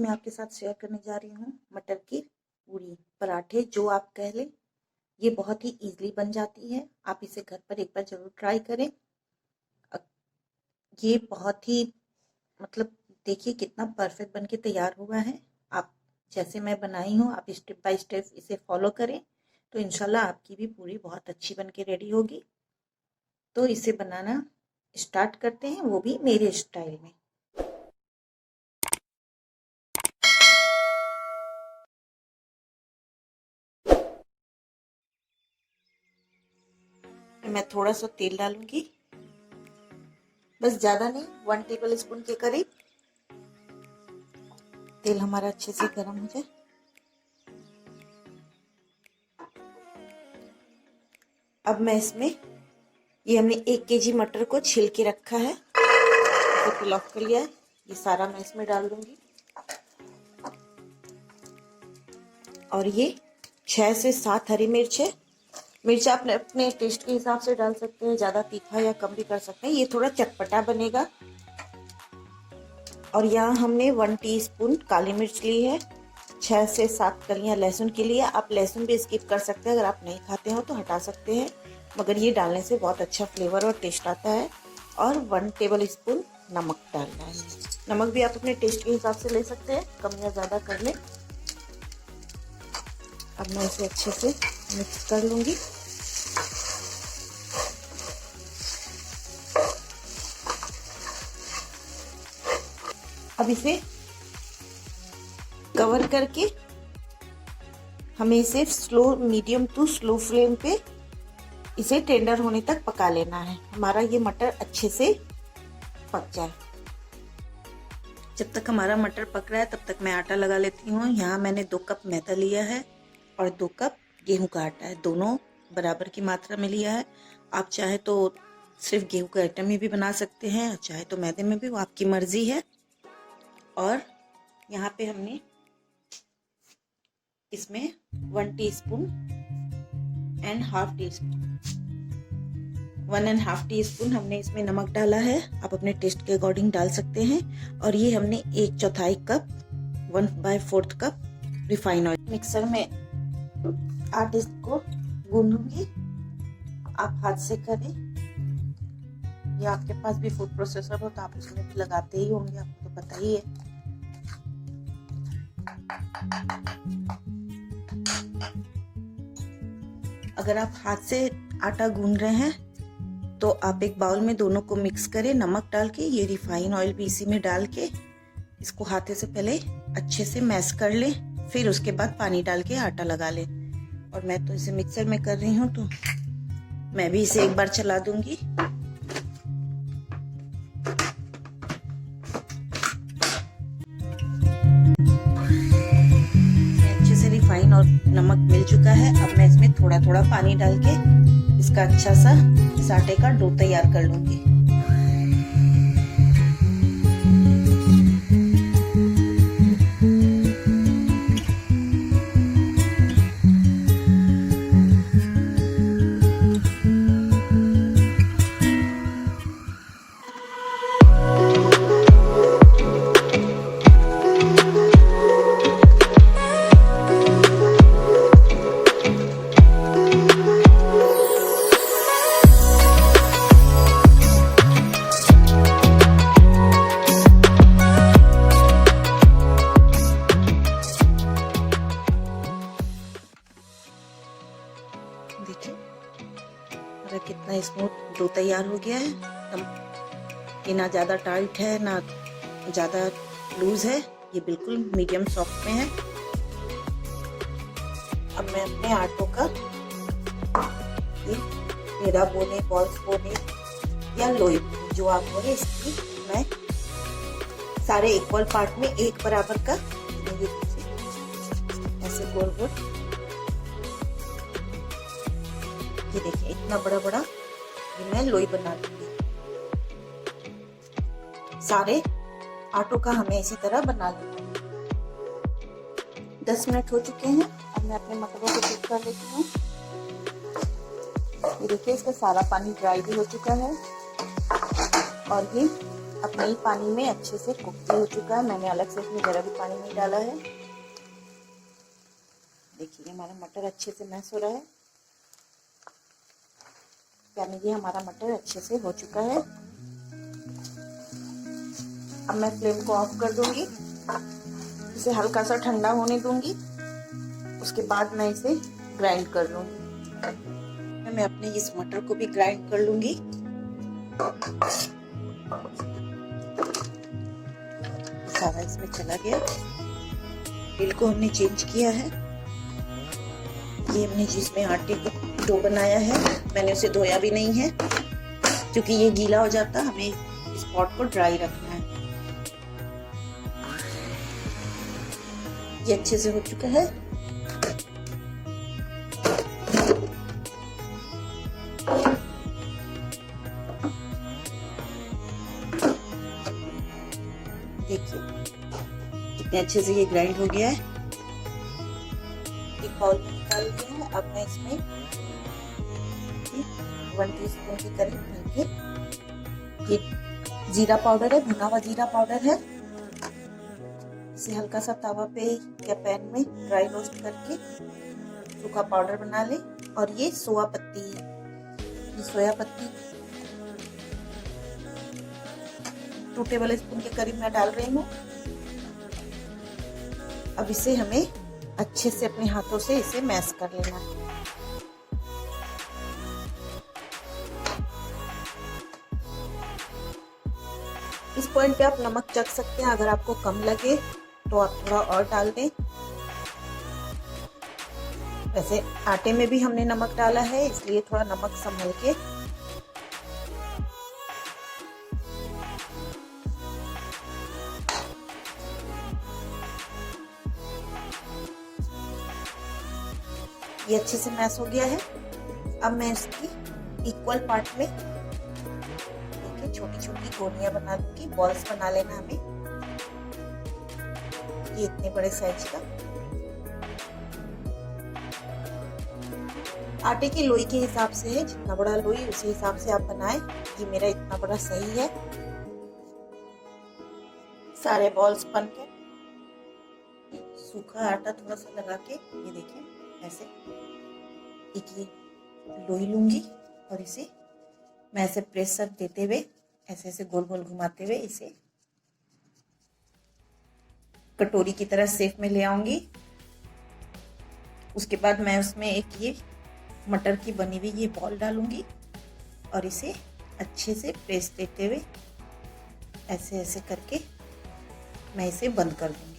मैं आपके साथ शेयर करने जा रही हूँ मटर की पूरी पराठे, जो आप कह लें। ये बहुत ही इजीली बन जाती है, आप इसे घर पर एक बार जरूर ट्राई करें। ये बहुत ही देखिए कितना परफेक्ट बन के तैयार हुआ है। आप जैसे मैं बनाई हूँ, आप स्टेप बाय स्टेप इसे फॉलो करें तो इंशाल्लाह आपकी भी पूरी बहुत अच्छी बन के रेडी होगी। तो इसे बनाना स्टार्ट करते हैं, वो भी मेरे स्टाइल में। मैं थोड़ा सा तेल डालूंगी, बस ज़्यादा नहीं, 1 टेबल स्पून के करीब। तेल हमारा अच्छे से गर्म हो जाए। अब मैं इसमें ये हमने 1 केजी मटर को छिल के रखा है, इसे पिल ऑफ कर लिया है, ये सारा मैं इसमें डाल दूंगी। और ये 6 से 7 हरी मिर्च है। मिर्च आप अपने टेस्ट के हिसाब से डाल सकते हैं, ज़्यादा तीखा या कम भी कर सकते हैं, ये थोड़ा चटपटा बनेगा। और यहाँ हमने 1 टीस्पून काली मिर्च ली है, 6 से 7 कलियां लहसुन के लिए। आप लहसुन भी स्किप कर सकते हैं, अगर आप नहीं खाते हो तो हटा सकते हैं, मगर ये डालने से बहुत अच्छा फ्लेवर और टेस्ट आता है। और 1 टेबल स्पून नमक डालना है। नमक भी आप अपने टेस्ट के हिसाब से ले सकते हैं, कम या ज़्यादा कर लें। अब मैं इसे अच्छे से मिक्स कर लूँगी। अब इसे कवर करके हमें इसे मीडियम टू स्लो फ्लेम पे इसे टेंडर होने तक पका लेना है। हमारा ये मटर अच्छे से पक जाए। जब तक हमारा मटर पक रहा है तब तक मैं आटा लगा लेती हूँ। यहाँ मैंने 2 कप मैदा लिया है और 2 कप गेहूं का आटा है, दोनों बराबर की मात्रा में लिया है। आप चाहे तो सिर्फ गेहूं के आटे में भी बना सकते हैं, चाहे तो मैदे में भी, वो आपकी मर्जी है। और यहाँ पे हमने इसमें 1 teaspoon and half tea spoon 1.5 teaspoon हमने इसमें नमक डाला है, आप अपने टेस्ट के अकॉर्डिंग डाल सकते हैं। और ये हमने 1/4 cup 1/4 cup refine oil mixer में आटे को गूंदूंगी। आप हाथ से करें या आपके पास भी फूड प्रोसेसर हो तो आप उसमें भी लगाते ही होंगे, आपको तो पता ही है। अगर आप हाथ से आटा गूंद रहे हैं तो आप एक बाउल में दोनों को मिक्स करें, नमक डाल के, ये रिफाइन ऑयल भी इसी में डाल के इसको हाथे से पहले अच्छे से मैश कर लें, फिर उसके बाद पानी डाल के आटा लगा लें। और मैं तो इसे मिक्सर में कर रही हूँ तो मैं भी इसे एक बार चला दूंगी। अच्छे से रिफाइन और नमक मिल चुका है। अब मैं इसमें थोड़ा थोड़ा पानी डाल के इसका अच्छा सा इस आटे का डो तैयार कर लूंगी। देखिए मेरा कितना स्मूथ डो तैयार हो गया है। ये ना ज़्यादा टाइट है ना ज़्यादा लूज है, ये बिल्कुल मीडियम सॉफ्ट में है। अब मैं अपने आटों का ये पेड़ा बोने, बॉल्स बोने या लोई जो आप बोले, इसकी मैं सारे इक्वल पार्ट में एक बराबर का ऐसे गोल गोल, ये देखिए इतना बड़ा बड़ा ये मैं लोई बना लूंगी। सारे आटों का हमें इसी तरह बना लूंगी। 10 मिनट हो चुके हैं। अब मैं अपने मटरों को चेक कर लेती हूँ। ये देखिए इसका सारा पानी ड्राई भी हो चुका है और ये अपने ही पानी में अच्छे से कुक भी हो चुका है। मैंने अलग से इसमें जरा भी पानी नहीं डाला है। देखिए हमारा मटर अच्छे से मैश हो रहा है, यानी ये हमारा मटर अच्छे से हो चुका है। अब मैं फ्लेम को ऑफ कर दूंगी, इसे हल्का सा ठंडा होने दूंगी, उसके बाद मैं इसे ग्राइंड कर लूंगी। मैं अपने इस मटर को भी ग्राइंड कर लूंगी। सारा इसमें चला गया। तेल को हमने चेंज किया है। ये हमने जिसमें आटे को डो बनाया है, मैंने उसे धोया भी नहीं है क्योंकि ये गीला हो जाता। हमें इस पॉट को ड्राई रखना है। ये अच्छे से हो चुका है। देखिए कितने अच्छे से ये ग्राइंड हो गया है। एक बाउल में निकाल दिया है। अब मैं इसमें 1 टीस्पून के करीब ये जीरा पाउडर है, भुना हुआ जीरा पाउडर है। इसे हल्का सा तवा पे या पैन में ड्राई रोस्ट करके सूखा पाउडर बना ले। और ये सोया पत्ती है, ये सोया पत्ती 2 टेबल स्पून के करीब मैं डाल रही हूँ। अब इसे हमें अच्छे से अपने हाथों से इसे मैश कर लेना है। इस पॉइंट पे आप नमक चख सकते हैं, अगर आपको कम लगे तो आप थोड़ा और डाल दें। वैसे आटे में भी हमने नमक डाला है, इसलिए थोड़ा नमक संभल के। ये अच्छे से मैश हो गया है। अब मैं इसकी इक्वल पार्ट में देखिए छोटी छोटी गोलियां बना लूंगी। बॉल्स बना लेना हमें, ये इतने बड़े साइज का। आटे की लोई के हिसाब से है, जितना बड़ा लोई उसी हिसाब से आप बनाएं। ये मेरा इतना बड़ा सही है। सारे बॉल्स बन के सूखा आटा थोड़ा सा लगा के ये देखें ऐसे एक ये लोई लूंगी और इसे मैं ऐसे प्रेशर देते हुए ऐसे ऐसे गोल गोल घुमाते हुए इसे कटोरी की तरह शेप में ले आऊंगी। उसके बाद मैं उसमें एक ये मटर की बनी हुई ये बॉल डालूंगी और इसे अच्छे से प्रेस देते हुए ऐसे ऐसे करके मैं इसे बंद कर दूंगी।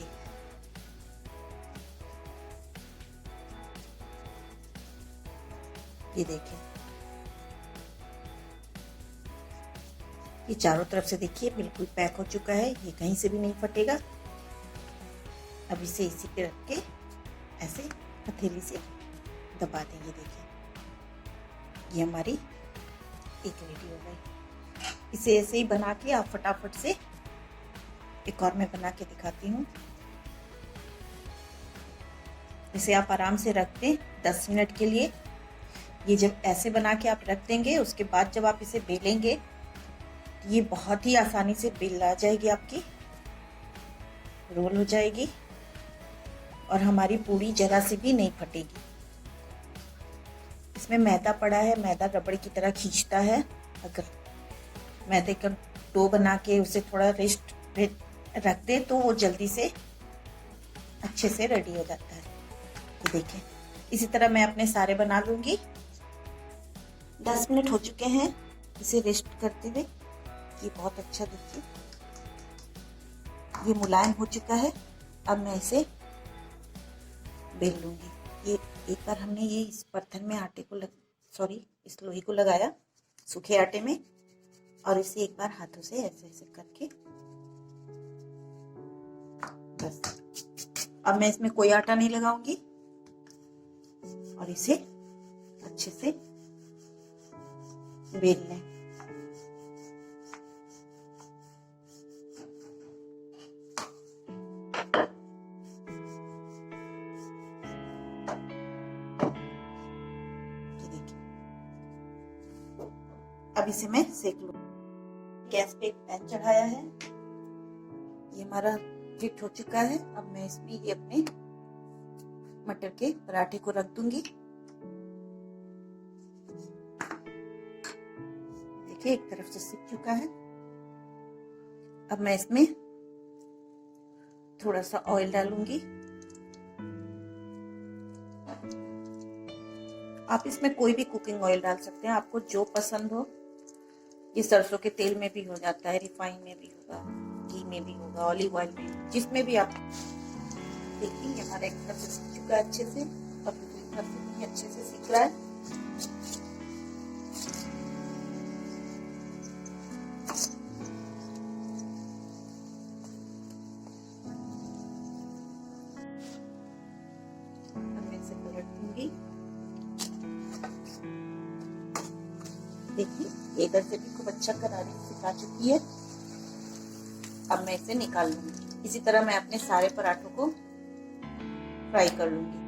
ये देखिए, ये चारों तरफ से देखिए बिल्कुल पैक हो चुका है, ये कहीं से भी नहीं फटेगा। अब इसे इसी पे रख के ऐसे हथेली से दबा देंगे। देखिए ये हमारी एक रेडी हो गई। इसे ऐसे ही बना के आप फटाफट से एक और मैं बना के दिखाती हूँ। इसे आप आराम से रख दें 10 मिनट के लिए। ये जब ऐसे बना के आप रख देंगे, उसके बाद जब आप इसे बेलेंगे ये बहुत ही आसानी से बेल आ जाएगी, आपकी रोल हो जाएगी और हमारी पूरी जरा से भी नहीं फटेगी। इसमें मैदा पड़ा है, मैदा रबड़ की तरह खींचता है। अगर मैदे का डो बना के उसे थोड़ा रेस्ट रख दे तो वो जल्दी से अच्छे से रेडी हो जाता है। ये देखें, इसी तरह मैं अपने सारे बना लूंगी। 10 मिनट हो चुके हैं इसे रेस्ट करते हुए। ये बहुत अच्छा देखिए ये मुलायम हो चुका है। अब मैं इसे बेल लूंगी। ये एक बार हमने ये इस बर्तन में आटे को इस लोई को लगाया सूखे आटे में और इसे एक बार हाथों से ऐसे ऐसे करके बस। अब मैं इसमें कोई आटा नहीं लगाऊंगी और इसे अच्छे से बेल लें। अब इसे मैं सेक लूं। गैस पे एक पैन चढ़ाया है। ये हमारा हीट हो चुका है। अब मैं इसमें ये अपने मटर के पराठे को रख दूंगी। देखिए एक तरफ से सिक चुका है। अब मैं इसमें थोड़ा सा ऑयल डालूंगी। आप इसमें कोई भी कुकिंग ऑयल डाल सकते हैं, आपको जो पसंद हो। ये सरसों के तेल में भी हो जाता है, रिफाइन में भी होगा, घी में भी होगा, ऑलिव ऑयल में, जिसमें भी आप। देखिए हमारा एक तरफ से सीख चुका है अच्छे से, और दूसरी तरफ से भी अच्छे से सीख रहा है। अब मैं इसे पलट दूंगी। देखिए इधर से भी खूब अच्छा करारी सिका चुकी है। अब मैं इसे निकाल लूंगी। इसी तरह मैं अपने सारे पराठों को फ्राई कर लूंगी।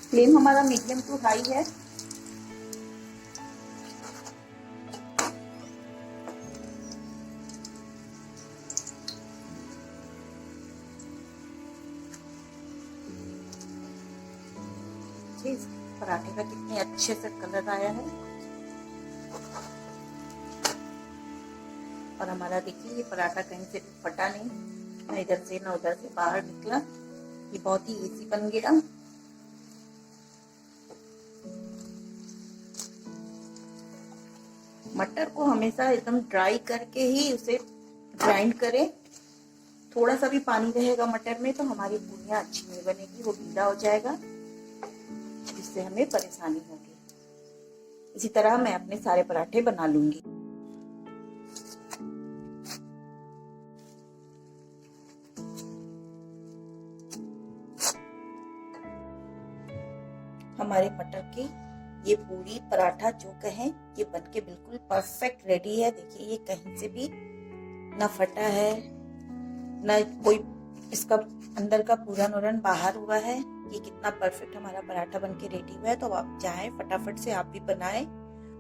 फ्लेम हमारा मीडियम टू हाई है। इस पराठे का कितने अच्छे से कलर आया है। और हमारा देखिए ये पराठा कहीं से भी फटा नहीं, ना इधर से ना उधर से बाहर निकला। ये बहुत ही इजी बन गया। मटर को हमेशा एकदम ड्राई करके ही उसे ग्राइंड करें। थोड़ा सा भी पानी रहेगा मटर में तो हमारी पूरियां अच्छी नहीं बनेगी, वो गीला हो जाएगा, जिससे हमें परेशानी होगी। इसी तरह मैं अपने सारे पराठे बना लूंगी। हमारे मटर की ये पूरी पराठा जो कहें ये बनके बिल्कुल परफेक्ट रेडी है। देखिए ये कहीं से भी ना फटा है, ना कोई इसका अंदर का पूरा नूरन बाहर हुआ है। ये कितना परफेक्ट हमारा पराठा बनके रेडी हुआ है। तो आप चाहें फटाफट से आप भी बनाएं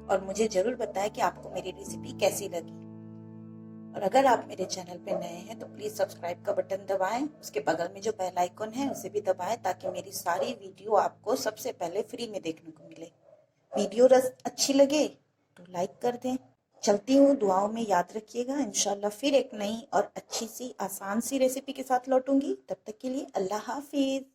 और मुझे जरूर बताएं कि आपको मेरी रेसिपी कैसी लगी। और अगर आप मेरे चैनल पे नए हैं तो प्लीज सब्सक्राइब का बटन दबाएं। उसके बगल में जो बेल आइकन है उसे भी दबाएं, ताकि मेरी सारी वीडियो आपको सबसे पहले फ्री में देखने को मिले। वीडियो अच्छी लगे तो लाइक कर दें। चलती हूँ, दुआओं में याद रखिएगा। इंशाल्लाह फिर एक नई और अच्छी सी आसान सी रेसिपी के साथ लौटूंगी। तब तक के लिए अल्लाह हाफिज।